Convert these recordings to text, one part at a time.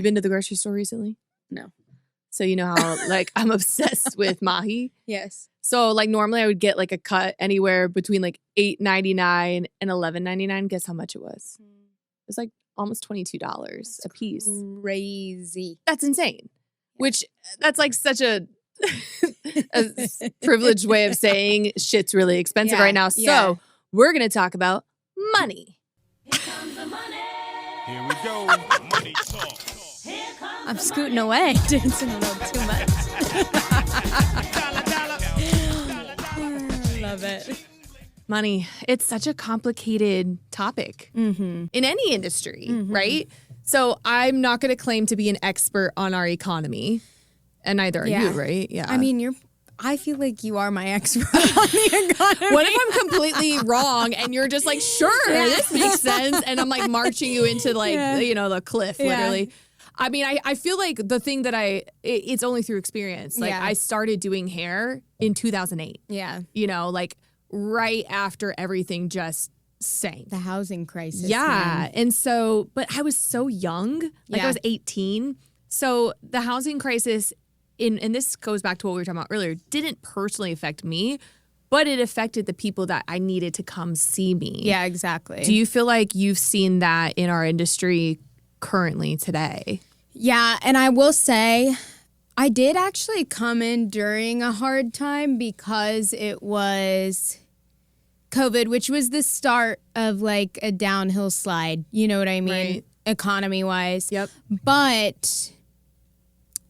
been to the grocery store recently? No. So you know how like I'm obsessed with mahi. Yes. So like normally I would get like a cut anywhere between like $8.99 and $11.99. Guess how much it was? It was like almost $22 a piece. Crazy. That's insane. Which that's like such a privileged way of saying shit's really expensive right now. So we're gonna talk about money. Here comes the money. Here we go. Money talk. I'm scooting away. Didn't sing a little too much. I love it. Money. It's such a complicated topic in any industry, right? So I'm not going to claim to be an expert on our economy, and neither are you, right? Yeah. I mean, I feel like you are my expert on the economy. What if I'm completely wrong and you're just like, sure, this makes sense, and I'm like marching you into like you know the cliff, literally. I mean, I feel like the thing that it's only through experience. Like I started doing hair in 2008. Yeah. You know, like right after everything just sank. The housing crisis. Yeah. Man. And so, but I was so young. Like I was 18. So the housing crisis, and this goes back to what we were talking about earlier, didn't personally affect me, but it affected the people that I needed to come see me. Yeah, exactly. Do you feel like you've seen that in our industry currently today? Yeah, and I will say I did actually come in during a hard time because it was COVID, which was the start of like a downhill slide. You know what I mean? Right. Economy-wise. Yep. But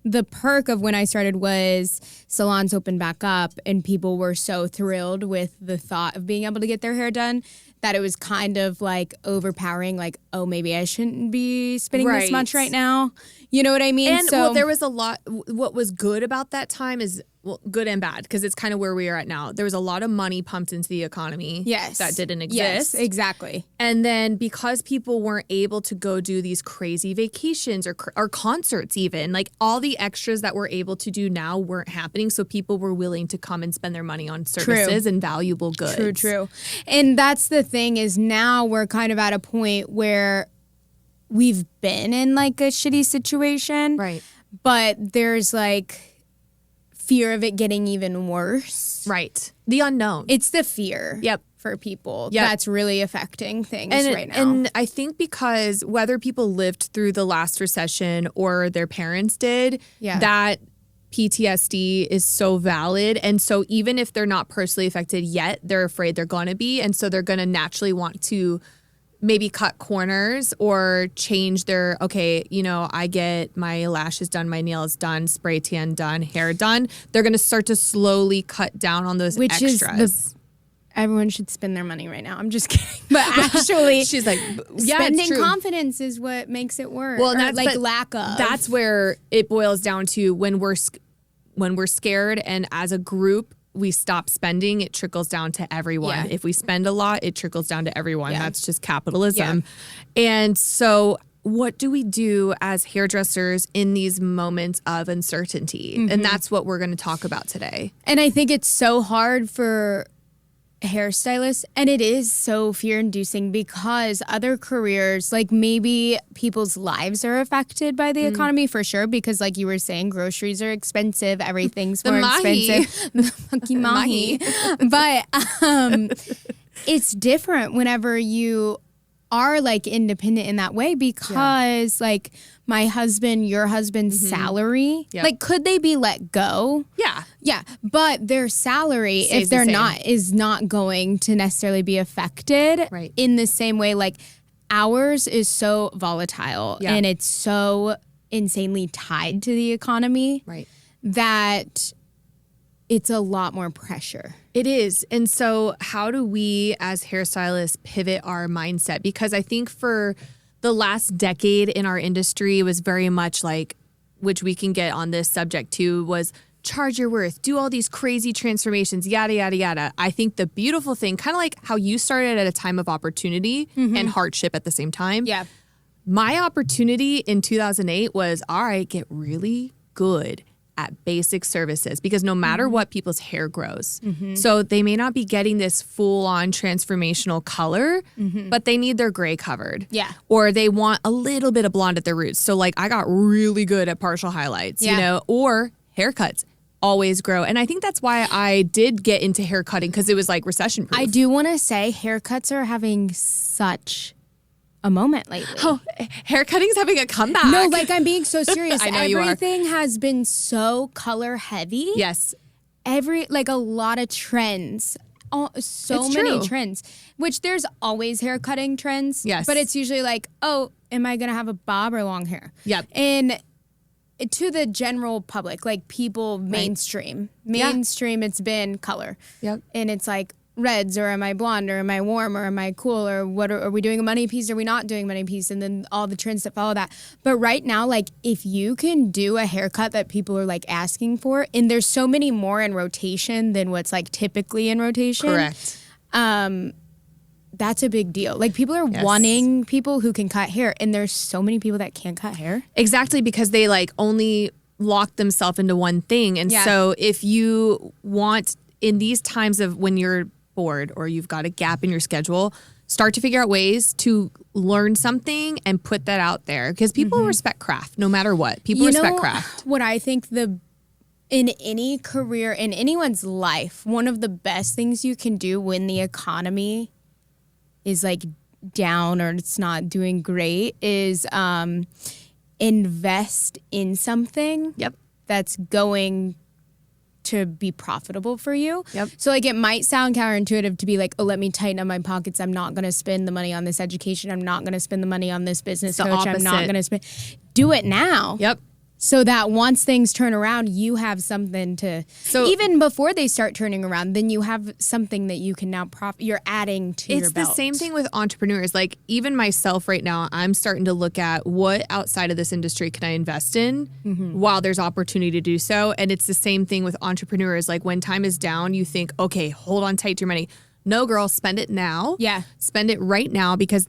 the perk of when I started was salons opened back up and people were so thrilled with the thought of being able to get their hair done that it was kind of like overpowering, like, oh, maybe I shouldn't be spending this much right now. You know what I mean? And well, there was a lot. What was good about that time is, well, good and bad, because it's kind of where we are at now. There was a lot of money pumped into the economy that didn't exist. Yes, exactly. And then because people weren't able to go do these crazy vacations or concerts even, like all the extras that we're able to do now weren't happening. So people were willing to come and spend their money on services and valuable goods. True. And that's the thing is now we're kind of at a point where we've been in like a shitty situation. Right. But there's like fear of it getting even worse. Right. The unknown. It's the fear. Yep. For people that's really affecting things right now. And I think because whether people lived through the last recession or their parents did, that PTSD is so valid. And so even if they're not personally affected yet, they're afraid they're going to be. And so they're going to naturally want to maybe cut corners or change their, okay, you know, I get my lashes done, my nails done, spray tan done, hair done. They're going to start to slowly cut down on those extras. Everyone should spend their money right now. I'm just kidding. But actually, she's like, spending confidence is what makes it work. Well, that's like lack of. That's where it boils down to when we're scared, and as a group we stop spending, it trickles down to everyone. Yeah. If we spend a lot, it trickles down to everyone. Yeah. That's just capitalism. Yeah. And so what do we do as hairdressers in these moments of uncertainty? Mm-hmm. And that's what we're going to talk about today. And I think it's so hard for hairstylists, and it is so fear-inducing because other careers, like maybe people's lives are affected by the economy for sure, because like you were saying, groceries are expensive, everything's more expensive. The funky mahi. But it's different whenever you are like independent in that way because like my husband, your husband's salary, like could they be let go? Yeah. But their salary, if they're not, is not going to necessarily be affected in the same way. Like ours is so volatile and it's so insanely tied to the economy that it's a lot more pressure. It is. And so how do we as hairstylists pivot our mindset? Because I think for the last decade in our industry was very much like, which we can get on this subject too, was charge your worth, do all these crazy transformations, yada, yada, yada. I think the beautiful thing, kind of like how you started at a time of opportunity and hardship at the same time. Yeah. My opportunity in 2008 was, all right, get really good at basic services because no matter what, people's hair grows. So they may not be getting this full-on transformational color, but they need their gray covered. Yeah. Or they want a little bit of blonde at their roots. So like I got really good at partial highlights, you know, or haircuts always grow. And I think that's why I did get into hair cutting because it was like recession proof. I do want to say haircuts are having such a moment lately. Oh, hair cutting's having a comeback. No, like I'm being so serious. I know you are. Everything has been so color heavy. Yes. Like a lot of trends. It's Many true. trends, which there's always hair cutting trends. Yes. But it's usually like, oh, am I going to have a bob or long hair? Yep. And to the general public, like people mainstream, it's been color. Yep. And it's like reds, or am I blonde, or am I warm, or am I cool, or what are we doing a money piece, or are we not doing money piece, and then all the trends that follow that. But right now, like if you can do a haircut that people are like asking for, and there's so many more in rotation than what's like typically in rotation. Correct. That's a big deal. Like people are wanting people who can cut hair, and there's so many people that can't cut hair. Exactly, because they like only lock themselves into one thing. And so if you want in these times of when you're bored or you've got a gap in your schedule, start to figure out ways to learn something and put that out there because people respect craft no matter what. People respect craft. What I think in any career, in anyone's life, one of the best things you can do when the economy is like down or it's not doing great is invest in something that's going to be profitable for you. Yep. So like it might sound counterintuitive to be like, oh, let me tighten up my pockets. I'm not going to spend the money on this education. I'm not going to spend the money on this business coach. Opposite. I'm not going to spend. Do it now. Yep. So that once things turn around, you have something to, so even before they start turning around, then you have something that you can now you're adding to your belt. It's the same thing with entrepreneurs. Like even myself right now, I'm starting to look at what outside of this industry can I invest in while there's opportunity to do so. And it's the same thing with entrepreneurs. Like when time is down, you think, okay, hold on tight to your money. No, girl, spend it now. Yeah. Spend it right now because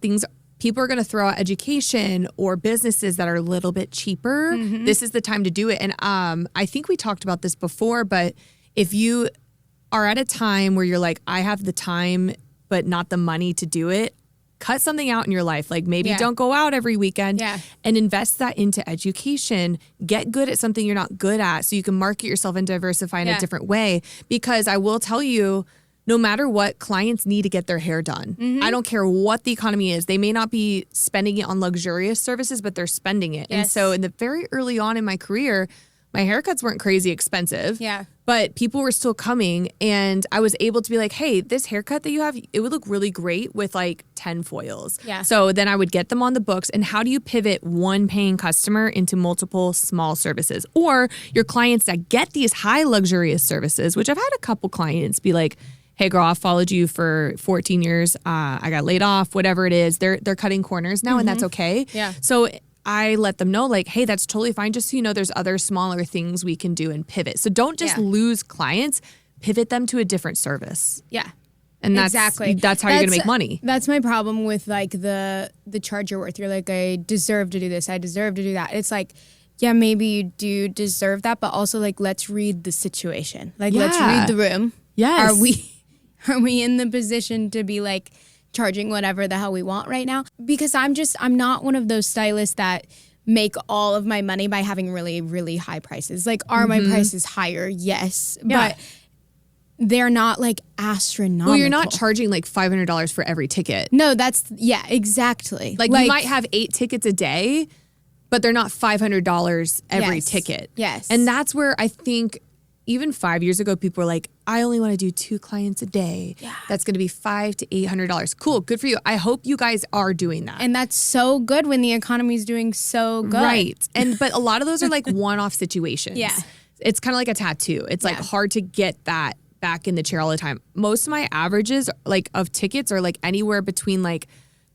people are going to throw out education or businesses that are a little bit cheaper. This is the time to do it. And I think we talked about this before, but if you are at a time where you're like, I have the time, but not the money to do it, cut something out in your life. Like maybe don't go out every weekend and invest that into education. Get good at something you're not good at so you can market yourself and diversify in a different way. Because I will tell you, no matter what, clients need to get their hair done. I don't care what the economy is. They may not be spending it on luxurious services, but they're spending it. And so in the very early on in my career, my haircuts weren't crazy expensive. Yeah. But people were still coming and I was able to be like, hey, this haircut that you have, it would look really great with like 10 foils. Yeah. So then I would get them on the books. And how do you pivot one paying customer into multiple small services? Or your clients that get these high luxurious services, which I've had a couple clients be like, hey girl, I've followed you for 14 years. I got laid off, whatever it is. They're cutting corners now and that's okay. Yeah. So I let them know like, hey, that's totally fine. Just so you know, there's other smaller things we can do and pivot. So don't just lose clients, pivot them to a different service. Yeah. And that's how you're going to make money. That's my problem with like the charge you're worth. You're like, I deserve to do this. I deserve to do that. It's like, yeah, maybe you do deserve that, but also like, let's read the situation. Like, let's read the room. Yes. Are we in the position to be like charging whatever the hell we want right now? Because I'm not one of those stylists that make all of my money by having really, really high prices. Like, are my prices higher? Yes. Yeah. But they're not like astronomical. Well, you're not charging like $500 for every ticket. No, exactly. Like you might have 8 tickets a day, but they're not $500 every ticket. Yes. And that's where I think even 5 years ago, people were like, I only want to do 2 clients a day. Yeah. That's going to be $500 to $800. Cool. Good for you. I hope you guys are doing that. And that's so good when the economy's doing so good. Right. But a lot of those are like one-off situations. Yeah. It's kind of like a tattoo. It's like hard to get that back in the chair all the time. Most of my averages like of tickets are like anywhere between like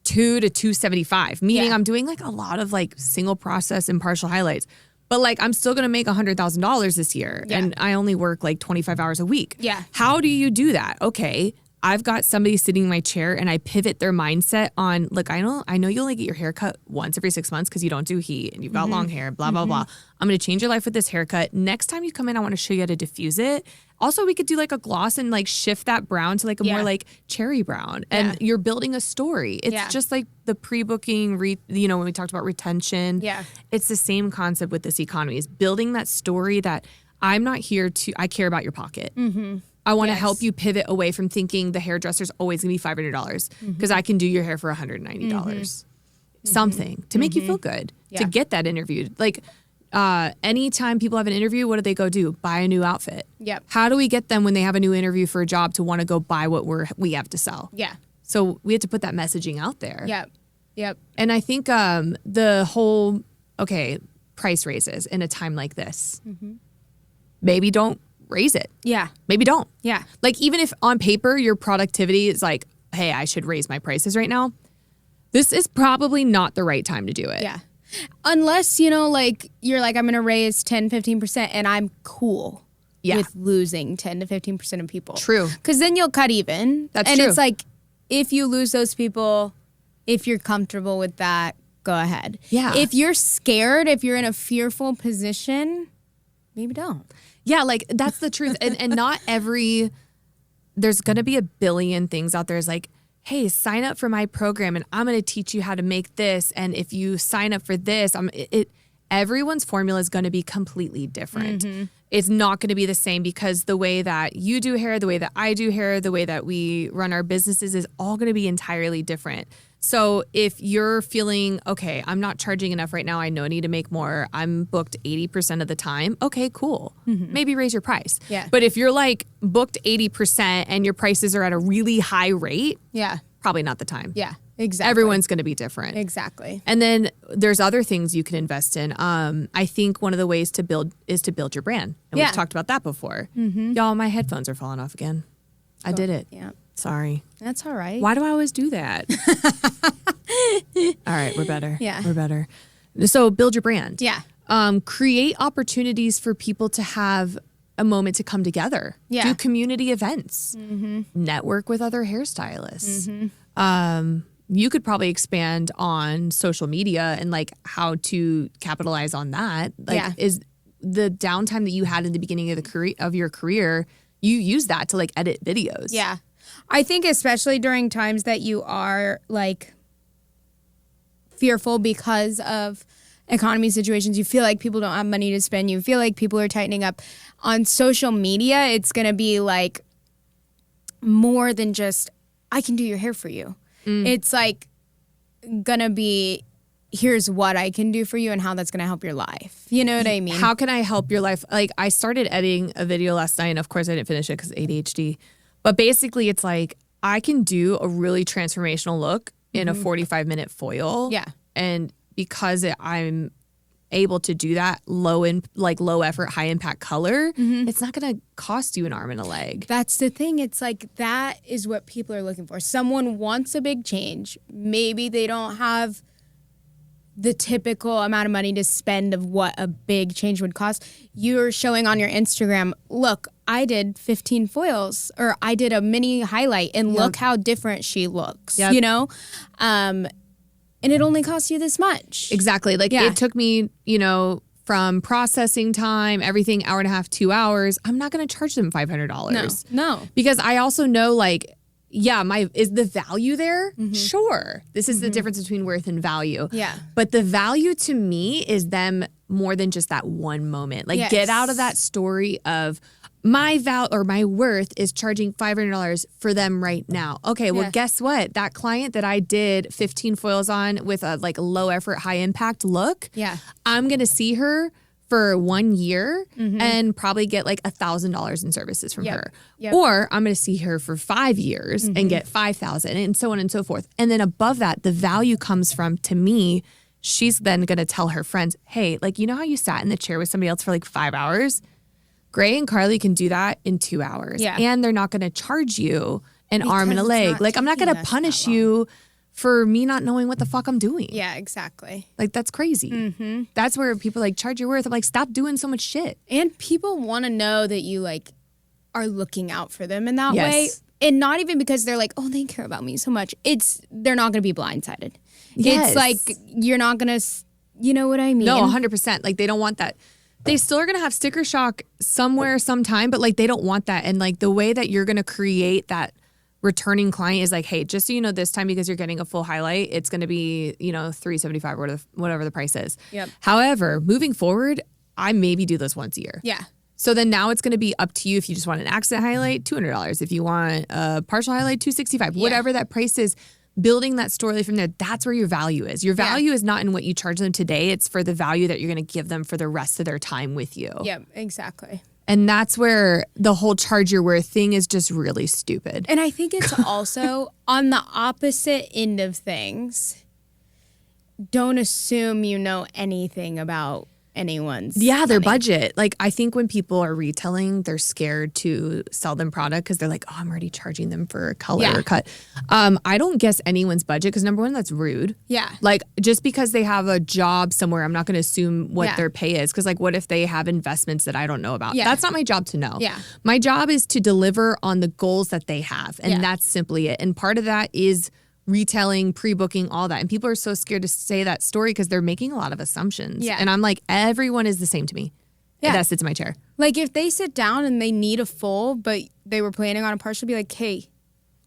$2 to $275, meaning I'm doing like a lot of like single process and partial highlights. But like, I'm still going to make $100,000 this year. Yeah. And I only work like 25 hours a week. Yeah. How do you do that? Okay. I've got somebody sitting in my chair and I pivot their mindset on, look, I know you only get your hair cut once every 6 months because you don't do heat and you've got long hair, blah, blah, blah. I'm going to change your life with this haircut. Next time you come in, I want to show you how to diffuse it. Also, we could do like a gloss and like shift that brown to like a more like cherry brown. And you're building a story. It's just like the pre-booking, when we talked about retention. Yeah. It's the same concept with this economy, is building that story that I'm not here to, I care about your pocket. I want to help you pivot away from thinking the hairdresser's always going to be $500 because I can do your hair for $190. Something to make you feel good, to get that interviewed. Like anytime people have an interview, what do they go do? Buy a new outfit. Yep. How do we get them when they have a new interview for a job to want to go buy what we have to sell? Yeah. So we have to put that messaging out there. Yep. And I think the whole, price raises in a time like this, maybe don't raise it. Yeah. Maybe don't. Yeah. Like even if on paper your productivity is like, hey, I should raise my prices right now, this is probably not the right time to do it. Yeah. Unless, like you're like, I'm going to raise 10, 15% and I'm cool with losing 10 to 15% of people. True. Because then you'll cut even. That's true. And it's like, if you lose those people, if you're comfortable with that, go ahead. Yeah. If you're scared, if you're in a fearful position, maybe don't. Yeah, like that's the truth. And not there's going to be a billion things out there. It's like, hey, sign up for my program and I'm going to teach you how to make this. And if you sign up for this, everyone's formula is going to be completely different. It's not going to be the same because the way that you do hair, the way that I do hair, the way that we run our businesses is all going to be entirely different. So if you're feeling, okay, I'm not charging enough right now, I know I need to make more, I'm booked 80% of the time, okay, cool. Maybe raise your price. Yeah. But if you're like booked 80% and your prices are at a really high rate, probably not the time. Yeah, exactly. Everyone's going to be different. Exactly. And then there's other things you can invest in. I think one of the ways to build is to build your brand. And we've talked about that before. Y'all, my headphones are falling off again. I did it. Yeah. Sorry. That's all right. Why do I always do that? All right, we're better. Yeah. We're better. So build your brand. Yeah. Create opportunities for people to have a moment to come together. Yeah. Do community events. Network with other hairstylists. You could probably expand on social media and like how to capitalize on that. Like is the downtime that you had in the beginning of your career, you use that to like edit videos. Yeah. I think especially during times that you are like fearful because of economy situations, you feel like people don't have money to spend, you feel like people are tightening up. On social media, it's going to be like more than just, I can do your hair for you. It's like going to be, here's what I can do for you and how that's going to help your life. You know what I mean? How can I help your life? Like I started editing a video last night and of course I didn't finish it because ADHD. But basically it's like I can do a really transformational look in a 45-minute foil. Yeah. And because I'm able to do that low effort, high impact color, it's not going to cost you an arm and a leg. That's the thing. It's like that is what people are looking for. Someone wants a big change. Maybe they don't have the typical amount of money to spend of what a big change would cost. You're showing on your Instagram, look, I did 15 foils or I did a mini highlight and look how different she looks, you know? And it only costs you this much. Exactly. Like it took me, from processing time, everything, hour and a half, 2 hours. I'm not going to charge them $500. No. Because I also know is the value there? Sure. This is the difference between worth and value. Yeah. But the value to me is them more than just that one moment. Like get out of that story of my my worth is charging $500 for them right now. Okay, well, guess what? That client that I did 15 foils on with a low effort, high impact look, I'm going to see her for 1 year and probably get $1,000 in services from her. Or I'm going to see her for 5 years and get 5,000 and so on and so forth. And then above that, the value comes from, to me, she's then going to tell her friends, hey, you know how you sat in the chair with somebody else for 5 hours? Gray and Carly can do that in 2 hours. Yeah. And they're not going to charge you an arm and a leg. I'm not going to punish you for me not knowing what the fuck I'm doing. Yeah, exactly. That's crazy. That's where people charge your worth. I'm stop doing so much shit. And people want to know that you are looking out for them in that way. And not even because they're like, oh, they care about me so much. They're not going to be blindsided. Yes. It's like, you're not going to, you know what I mean? No, 100%. Like, they don't want that. They still are going to have sticker shock somewhere, sometime, but like, they don't want that. And like, the way that you're going to create that returning client is like, hey, just so you know, this time, because you're getting a full highlight, it's going to be, $375 or whatever the price is. Yep. However, moving forward, I maybe do this once a year. Yeah. So then now it's going to be up to you. If you just want an accent highlight, $200. If you want a partial highlight, $265. Whatever that price is, building that story from there, that's where your value is. Your value is not in what you charge them today. It's for the value that you're going to give them for the rest of their time with you. Yep, exactly. And that's where the whole charge your worth thing is just really stupid. And I think it's also on the opposite end of things. Don't assume you know anything about anyone's their budget. Like, I think when people are retailing, they're scared to sell them product because they're like, oh, I'm already charging them for a color or cut. I don't guess anyone's budget because, number one, that's rude. Yeah. Like, just because they have a job somewhere, I'm not going to assume what their pay is, because like, what if they have investments that I don't know about? That's not my job to know. My job is to deliver on the goals that they have, and that's simply it. And part of that is retailing, pre-booking, all that. And people are so scared to say that story because they're making a lot of assumptions. And I'm like, everyone is the same to me. That sits in my chair. Like, if they sit down and they need a full, but they were planning on a partial, be like, hey,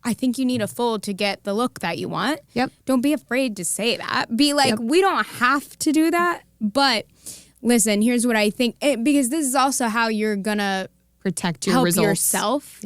I think you need a full to get the look that you want. Don't be afraid to say that. Be like, we don't have to do that, but listen, here's what I think. Because this is also how you're going to protect your help results. yourself.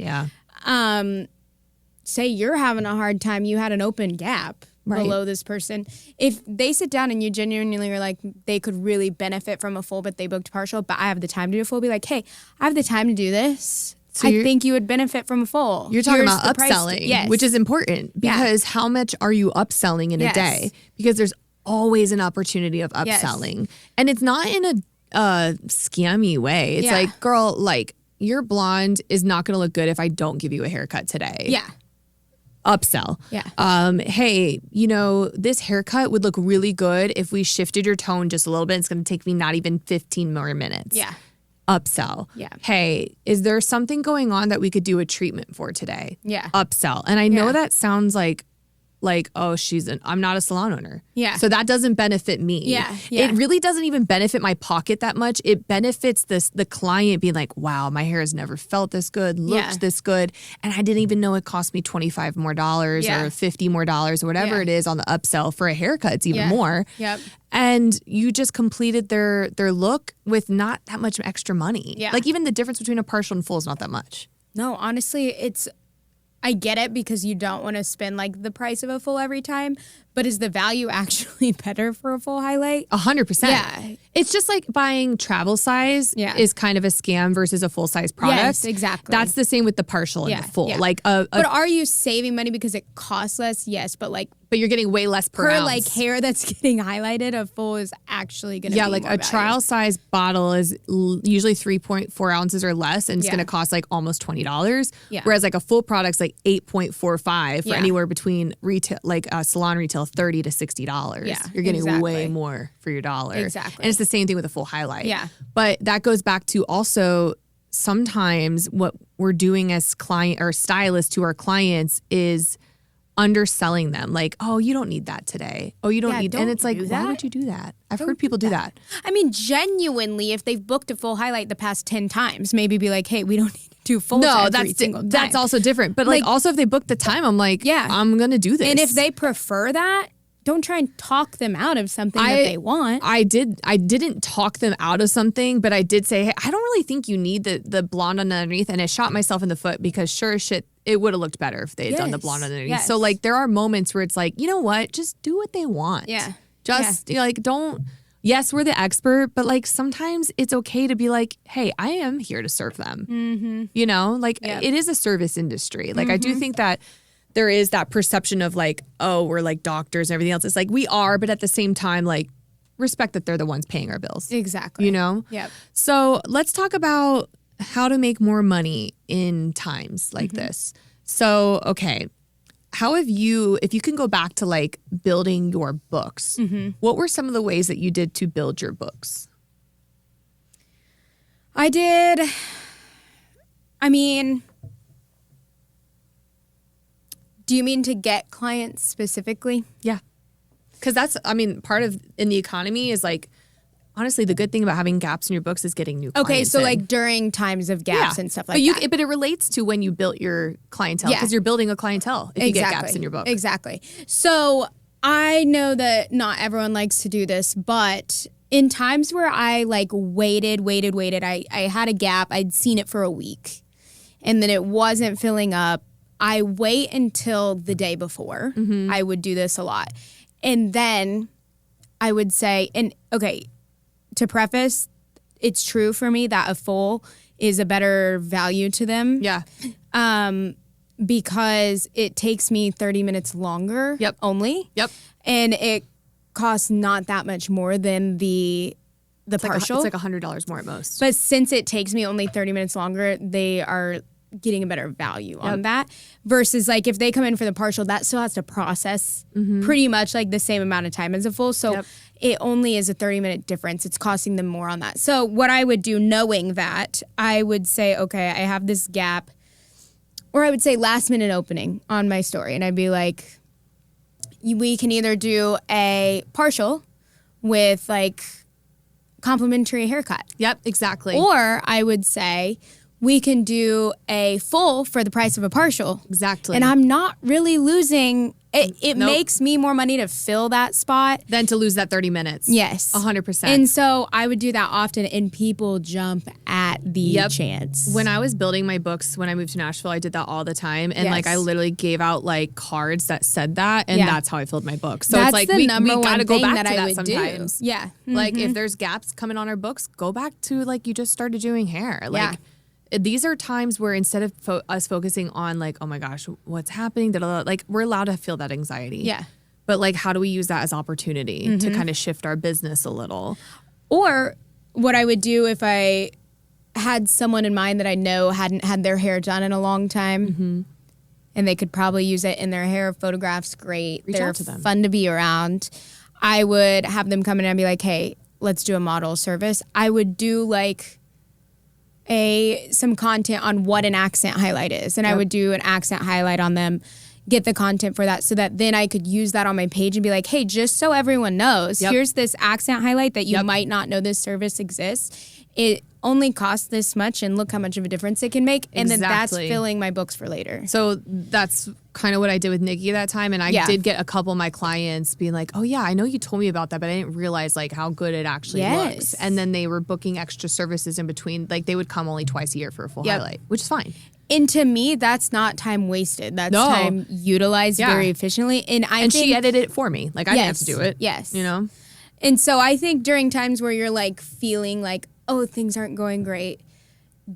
Say you're having a hard time, you had an open gap below this person. If they sit down and you genuinely are like, they could really benefit from a full, but they booked partial, but I have the time to do a full, be like, hey, I have the time to do this. So I think you would benefit from a full. You're talking about upselling, which is important, because how much are you upselling in a day? Because there's always an opportunity of upselling. And it's not in a scammy way. It's like, girl, like, your blonde is not going to look good if I don't give you a haircut today. Upsell. Hey, this haircut would look really good if we shifted your tone just a little bit. It's going to take me not even 15 more minutes. Upsell. Hey, is there something going on that we could do a treatment for today? Upsell. And I know that sounds like, oh, I'm not a salon owner. So that doesn't benefit me. It really doesn't even benefit my pocket that much. It benefits the client being like, wow, my hair has never felt this good, looked this good. And I didn't even know it cost me $25 more or $50 more or whatever it is on the upsell for a haircut. It's even more. And you just completed their look with not that much extra money. Like, even the difference between a partial and full is not that much. No, honestly, I get it because you don't want to spend like the price of a full every time, but is the value actually better for a full highlight? 100%. It's just like buying travel size is kind of a scam versus a full size product. Yes, exactly. That's the same with the partial and the full. Like, but are you saving money because it costs less? Yes, but you're getting way less per ounce. Like hair that's getting highlighted, a full is actually going to be like more a value. trial size bottle is usually 3.4 ounces or less, and it's going to cost like almost $20. Whereas like a full product's like 8.45 for anywhere between retail, like salon retail, $30 to $60. You're getting way more for your dollar. Exactly. And it's the same thing with a full highlight. But that goes back to also sometimes what we're doing as client or stylists to our clients is underselling them. Like, oh, you don't need that today. Oh, you don't need that. And it's like, why would you do that? I've heard people do that. I mean, genuinely, if they've booked a full highlight the past 10 times, maybe be like, hey, we don't need to do full every single time. That's also different. But like also if they book the time, I'm like, I'm going to do this. And if they prefer that, don't try and talk them out of something that they want. I didn't talk them out of something, but I did say, hey, I don't really think you need the blonde underneath. And I shot myself in the foot because sure as shit, it would have looked better if they had done the blonde underneath. So like there are moments where it's like, you know what? Just do what they want. Just like don't. Yes, we're the expert, but like sometimes it's okay to be like, hey, I am here to serve them. You know, like it is a service industry. Like I do think that there is that perception of like, oh, we're like doctors and everything else. It's like we are, but at the same time, like respect that they're the ones paying our bills. Exactly. You know? So let's talk about how to make more money in times like this. So, okay. How have you, if you can go back to like building your books, what were some of the ways that you did to build your books? Do you mean to get clients specifically? Yeah. Because part of in the economy is like, honestly, the good thing about having gaps in your books is getting new clients. Okay, so in. like during times of gaps and stuff like that. But it relates to when you built your clientele because you're building a clientele if you get gaps in your book. Exactly. So I know that not everyone likes to do this, but in times where I like waited, I had a gap, I'd seen it for a week, and then it wasn't filling up. I wait until the day before. Mm-hmm. I would do this a lot. And then I would say, to preface, it's true for me that a full is a better value to them. Yeah. Because it takes me 30 minutes longer only. Yep. And it costs not that much more than the partial. It's like $100 more at most. But since it takes me only 30 minutes longer, they are getting a better value on that. Versus like if they come in for the partial, that still has to process pretty much like the same amount of time as a full. So it only is a 30-minute difference. It's costing them more on that. So what I would do, knowing that, I would say, okay, I have this gap. Or I would say last minute opening on my story. And I'd be like, we can either do a partial with like complimentary haircut. Yep, exactly. Or I would say we can do a full for the price of a partial. Exactly. And I'm not really losing. It makes me more money to fill that spot than to lose that 30 minutes. Yes. 100%. And so I would do that often, and people jump at the chance. When I was building my books, when I moved to Nashville, I did that all the time. And like I literally gave out like cards that said that, and that's how I filled my books. So that's it's like the we number got to go back that to I that would sometimes. do. Yeah. Mm-hmm. Like if there's gaps coming on our books, go back to like you just started doing hair. Like these are times where instead of us focusing on like, oh my gosh, what's happening? Like we're allowed to feel that anxiety. Yeah. But like, how do we use that as opportunity to kind of shift our business a little? Or what I would do if I had someone in mind that I know hadn't had their hair done in a long time, and they could probably use it in their hair photographs, great. They're out to them. Fun to be around. I would have them come in and be like, hey, let's do a model service. I would do like some content on what an accent highlight is. And I would do an accent highlight on them, get the content for that so that then I could use that on my page and be like, hey, just so everyone knows, here's this accent highlight that you might not know this service exists. It only costs this much and look how much of a difference it can make. And then that's filling my books for later. So that's kind of what I did with Nikki that time. And I did get a couple of my clients being like, oh yeah, I know you told me about that, but I didn't realize like how good it actually looks. And then they were booking extra services in between. Like they would come only twice a year for a full highlight, which is fine. And to me, that's not time wasted. That's time utilized very efficiently. And she edited it for me. Like I didn't have to do it. Yes. You know? And so I think during times where you're like feeling like, oh, things aren't going great,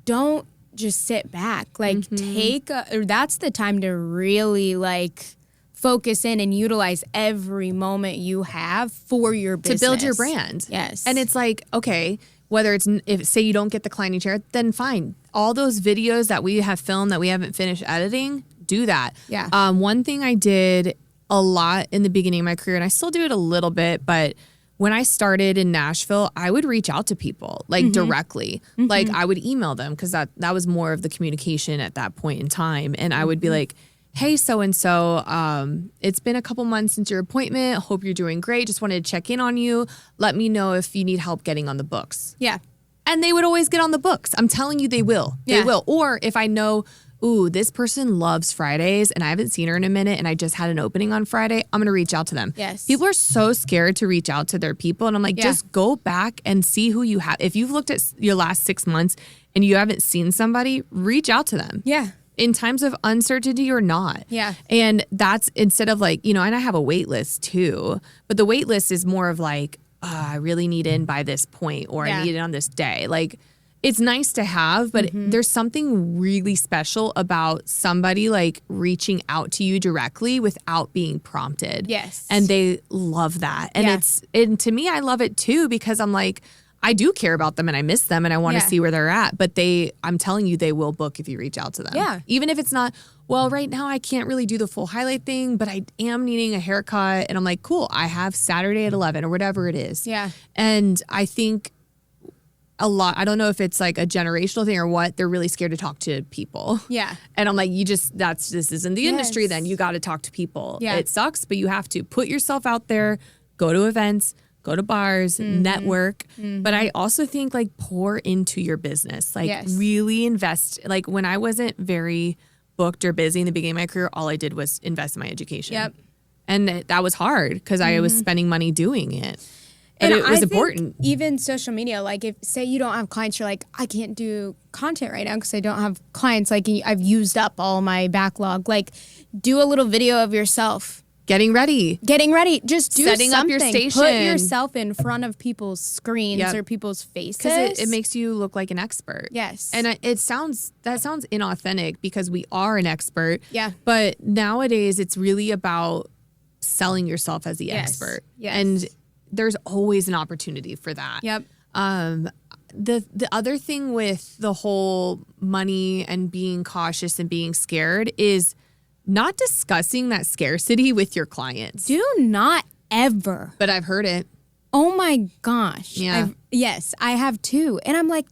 don't just sit back. Like that's the time to really like focus in and utilize every moment you have for your business. To build your brand. Yes. And it's like, okay, whether it's, if say you don't get the climbing chair, then fine. All those videos that we have filmed that we haven't finished editing, do that. Yeah. One thing I did a lot in the beginning of my career, and I still do it a little bit, but when I started in Nashville, I would reach out to people like directly. Like I would email them because that was more of the communication at that point in time. And I would be like, hey, so-and-so, it's been a couple months since your appointment. Hope you're doing great. Just wanted to check in on you. Let me know if you need help getting on the books. Yeah. And they would always get on the books. I'm telling you, they will. Yeah. They will. Or if I know, ooh, this person loves Fridays and I haven't seen her in a minute and I just had an opening on Friday, I'm going to reach out to them. Yes. People are so scared to reach out to their people. And I'm like, just go back and see who you have. If you've looked at your last 6 months and you haven't seen somebody, reach out to them. Yeah. In times of uncertainty or not. Yeah. And that's instead of like, and I have a wait list too, but the wait list is more of like, I really need in by this point or I need it on this day. Like, it's nice to have, but there's something really special about somebody like reaching out to you directly without being prompted. Yes. And they love that. And and to me, I love it too, because I'm like, I do care about them and I miss them and I want to see where they're at. But I'm telling you, they will book if you reach out to them. Yeah. Even if it's not, well, right now I can't really do the full highlight thing, but I am needing a haircut. And I'm like, cool, I have Saturday at 11 or whatever it is. Yeah. And I think a lot. I don't know if it's like a generational thing or what. They're really scared to talk to people. Yeah. And I'm like, this isn't the industry then. You got to talk to people. Yeah. It sucks, but you have to put yourself out there, go to events, go to bars, network. But I also think like pour into your business, like really invest. Like when I wasn't very booked or busy in the beginning of my career, all I did was invest in my education. Yep. And that was hard because I was spending money doing it. But it was important. Even social media, like if say you don't have clients, you're like, I can't do content right now because I don't have clients. Like I've used up all my backlog. Like do a little video of yourself. Getting ready. Just do Setting something. up your station. Put yourself in front of people's screens or people's faces. Because it makes you look like an expert. Yes. And that sounds inauthentic because we are an expert. Yeah. But nowadays it's really about selling yourself as the expert. Yes. And there's always an opportunity for that. Yep. The other thing with the whole money and being cautious and being scared is not discussing that scarcity with your clients. Do not ever. But I've heard it. Oh my gosh. Yeah. Yes, I have too. And I'm like,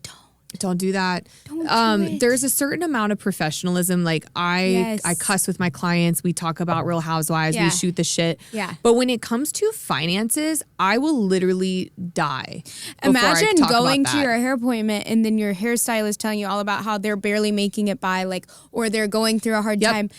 don't do that. Don't do it. There's a certain amount of professionalism. Like I cuss with my clients. We talk about Real Housewives. Yeah. We shoot the shit. Yeah. But when it comes to finances, I will literally die. Imagine going to your hair appointment and then your hairstylist telling you all about how they're barely making it by, like, or they're going through a hard time.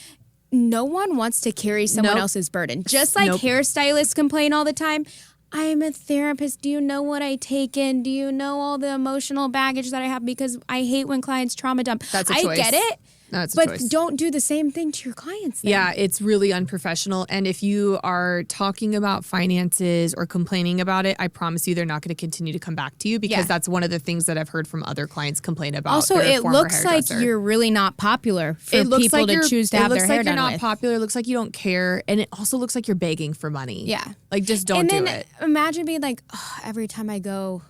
No one wants to carry someone else's burden. Just like hairstylists complain all the time. I'm a therapist. Do you know what I take in? Do you know all the emotional baggage that I have? Because I hate when clients trauma dump. That's a choice. I get it. That's a but choice. don't do the same thing to your clients then. Yeah, it's really unprofessional. And if you are talking about finances or complaining about it, I promise you they're not going to continue to come back to you because that's one of the things that I've heard from other clients complain about. Also, it looks like you're really not popular for people to choose to have their hair done with. It looks like you're not popular. It looks like you don't care. And it also looks like you're begging for money. Yeah. Like, just don't do it. Imagine being like, every time I go,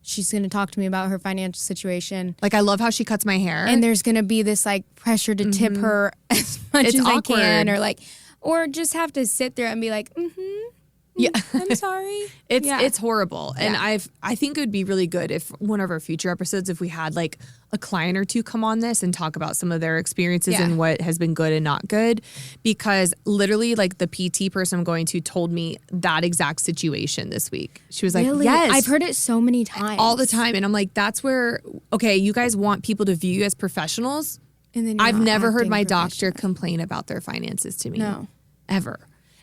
she's going to talk to me about her financial situation. Like, I love how she cuts my hair. And there's going to be this like pressure to tip her as much as awkward. I can, or just have to sit there and be like, yeah, I'm sorry. It's horrible. And I think it would be really good if one of our future episodes, if we had like a client or two come on this and talk about some of their experiences and what has been good and not good. Because literally like the PT person I'm going to told me that exact situation this week. She was like, yes. I've heard it so many times. All the time. And I'm like, that's where, okay, you guys want people to view you as professionals. And then I've never heard my doctor complain about their finances to me. No. Ever.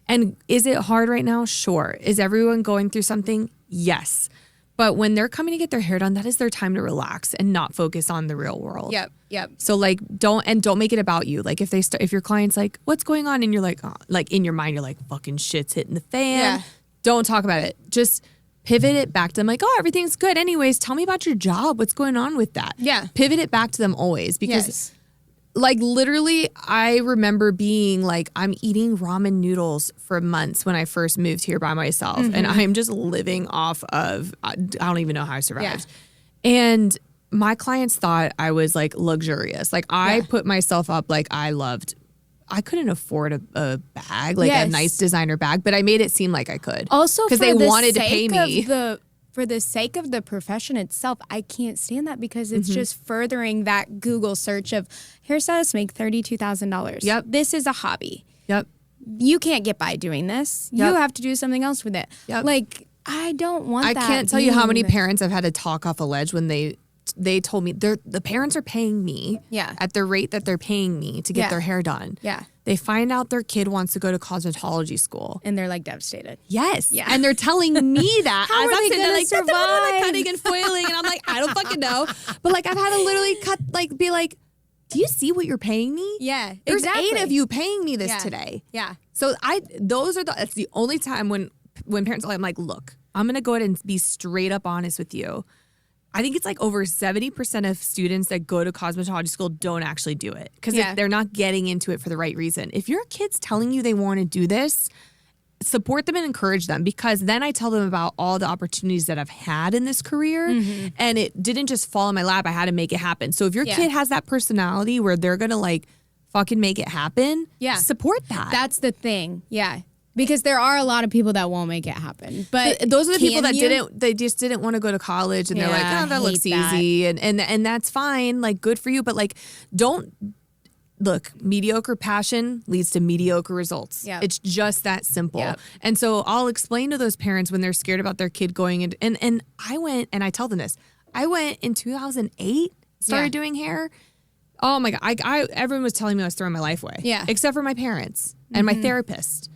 And is it hard right now? Sure. Is everyone going through something? Yes. But when they're coming to get their hair done, that is their time to relax and not focus on the real world. Yep. So like, don't make it about you. Like if your client's like, what's going on? And you're like, oh, like in your mind, you're like, fucking shit's hitting the fan. Yeah. Don't talk about it. Just pivot it back to them. Like, oh, everything's good. Anyways, tell me about your job. What's going on with that? Yeah. Pivot it back to them always because like literally, I remember being like, I'm eating ramen noodles for months when I first moved here by myself. And I'm just living off of, I don't even know how I survived. Yeah. And my clients thought I was like luxurious. Like I put myself up like I couldn't afford a bag, like a nice designer bag, but I made it seem like I could. Also, because they wanted to pay me. For the sake of the profession itself, I can't stand that because it's just furthering that Google search of hairstylists make $32,000. Yep. This is a hobby. Yep. You can't get by doing this. Yep. You have to do something else with it. Yep. Like, I don't want that. I can't tell you how many parents I've had to talk off a ledge when they told me the parents are paying me at the rate that they're paying me to get their hair done. Yeah. They find out their kid wants to go to cosmetology school. And they're like devastated. Yes. Yeah. And they're telling me that. How as are I'm they sitting there gonna like, survive? cutting and foiling. And I'm like, I don't fucking know. But like, I've had to literally be like, do you see what you're paying me? Yeah. There's exactly. 8 of you paying me this today. Yeah. So that's the only time when parents are like, I'm like, look, I'm going to go ahead and be straight up honest with you. I think it's like over 70% of students that go to cosmetology school don't actually do it because they're not getting into it for the right reason. If your kid's telling you they want to do this, support them and encourage them because then I tell them about all the opportunities that I've had in this career and it didn't just fall in my lap. I had to make it happen. So if your kid has that personality where they're going to like fucking make it happen, support that. That's the thing. Yeah. Because there are a lot of people that won't make it happen. But those are the people that they just didn't want to go to college and they're like, oh, that looks easy. And that's fine. Like, good for you. But like, look, mediocre passion leads to mediocre results. Yep. It's just that simple. Yep. And so I'll explain to those parents when they're scared about their kid going in. And I went, and I tell them this, I went in 2008, started doing hair. Oh my God. Everyone was telling me I was throwing my life away. Yeah. Except for my parents and my therapist.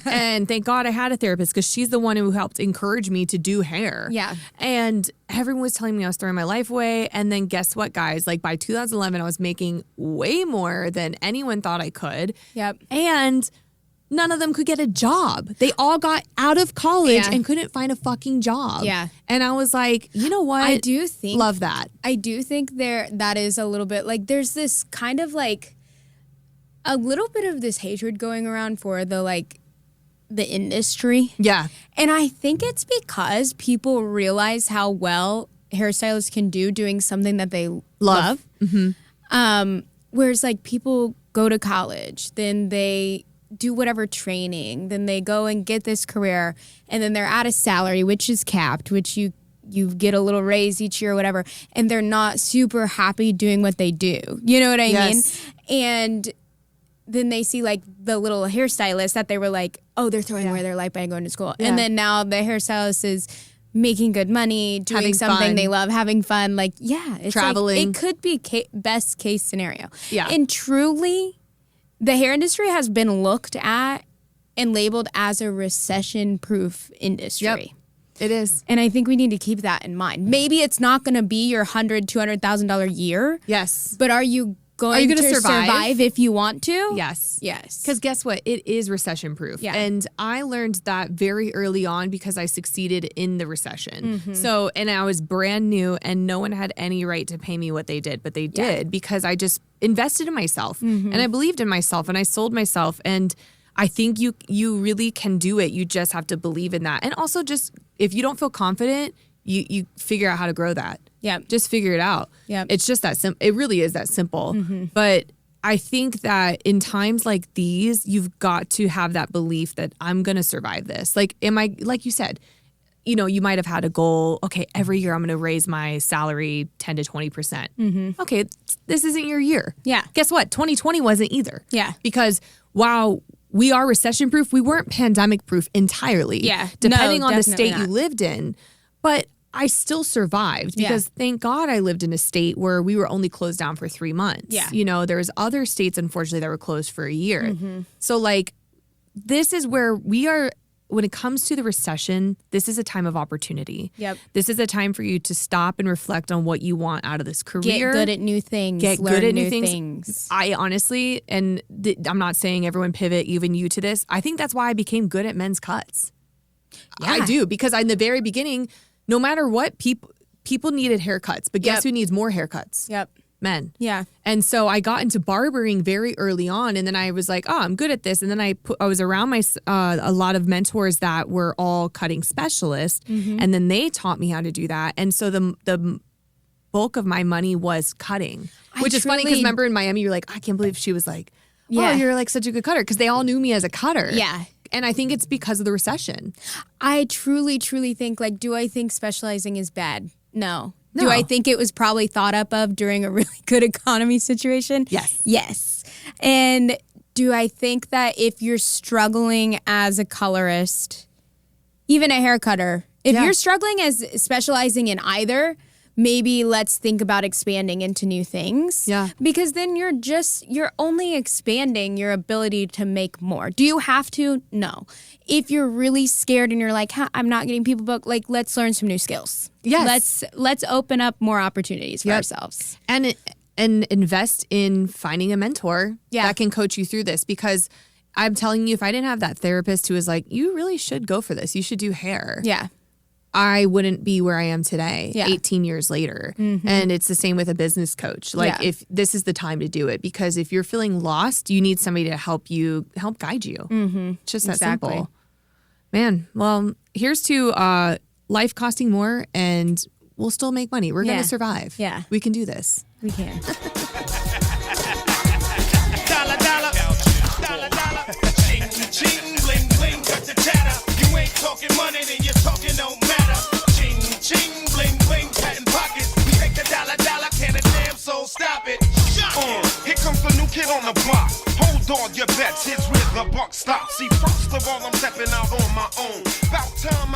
And thank God I had a therapist because she's the one who helped encourage me to do hair. Yeah. And everyone was telling me I was throwing my life away. And then guess what, guys? Like by 2011, I was making way more than anyone thought I could. Yep. And none of them could get a job. They all got out of college and couldn't find a fucking job. Yeah. And I was like, you know what? I do think. Love that. I do think that is a little bit like there's this kind of like a little bit of this hatred going around for the industry. Yeah. And I think it's because people realize how well hairstylists can do doing something that they love. Mm-hmm. Whereas like people go to college, then they do whatever training, then they go and get this career, and then they're at a salary, which is capped, which you get a little raise each year or whatever, and they're not super happy doing what they do. You know what I mean? And then they see like the little hairstylist that they were like, oh, they're throwing away their life by going to school. Yeah. And then now the hairstylist is making good money, doing having something fun. They love, having fun. Like, it's traveling. Like, it could be best case scenario. Yeah. And truly, the hair industry has been looked at and labeled as a recession-proof industry. Yep. It is. And I think we need to keep that in mind. Maybe it's not going to be your $100,000, $200,000 year. Yes. But are you going to survive if you want to? Yes. Yes. Because guess what? It is recession proof. Yeah. And I learned that very early on because I succeeded in the recession. Mm-hmm. So, and I was brand new and no one had any right to pay me what they did, but they did because I just invested in myself and I believed in myself and I sold myself. And I think you really can do it. You just have to believe in that. And also just, if you don't feel confident, you figure out how to grow that. Yeah. Just figure it out. Yeah. It's just that simple. It really is that simple. Mm-hmm. But I think that in times like these, you've got to have that belief that I'm going to survive this. Like, like you said, you might have had a goal. Okay, every year I'm going to raise my salary 10 to 20%. Mm-hmm. Okay, this isn't your year. Yeah. Guess what? 2020 wasn't either. Yeah. Because while we are recession proof, we weren't pandemic proof entirely. Yeah. Depending on the state you lived in. But I still survived because thank God I lived in a state where we were only closed down for 3 months. Yeah. There was other states, unfortunately, that were closed for a year. Mm-hmm. So like, this is where we are, when it comes to the recession, this is a time of opportunity. Yep. This is a time for you to stop and reflect on what you want out of this career. Get good at new things. Learn good at new things. I honestly, and I'm not saying everyone pivot, even you, to this. I think that's why I became good at men's cuts. Yeah. I do, because in the very beginning, no matter what, people needed haircuts, but guess who needs more haircuts? Yep. Men. Yeah. And so I got into barbering very early on, and then I was like, oh, I'm good at this. And then I was around a lot of mentors that were all cutting specialists, and then they taught me how to do that. And so the bulk of my money was cutting, which is funny because remember in Miami, you're like, I can't believe she was like, oh, you're like such a good cutter, because they all knew me as a cutter. Yeah. And I think it's because of the recession. I truly, truly think, like, do I think specializing is bad? No. Do I think it was probably thought up of during a really good economy situation? Yes. Yes. And do I think that if you're struggling as a colorist, even a hair cutter, if you're struggling as specializing in either, maybe let's think about expanding into new things. Yeah. Because then you're only expanding your ability to make more. Do you have to? No. If you're really scared and you're like, I'm not getting people booked, like, let's learn some new skills. Yes. Let's open up more opportunities for ourselves. And invest in finding a mentor that can coach you through this. Because I'm telling you, if I didn't have that therapist who was like, you really should go for this, you should do hair. Yeah. I wouldn't be where I am today, 18 years later. Mm-hmm. And it's the same with a business coach. Like, if this is the time to do it, because if you're feeling lost, you need somebody to help guide you. Mm-hmm. It's just that simple. Man, well, here's to life costing more and we'll still make money. We're going to survive. Yeah. We can do this. We can. Dollar, dollar. Dollar, dollar. Cheating, bling, bling. the buck stops. See, first of all, I'm stepping out on my own. About time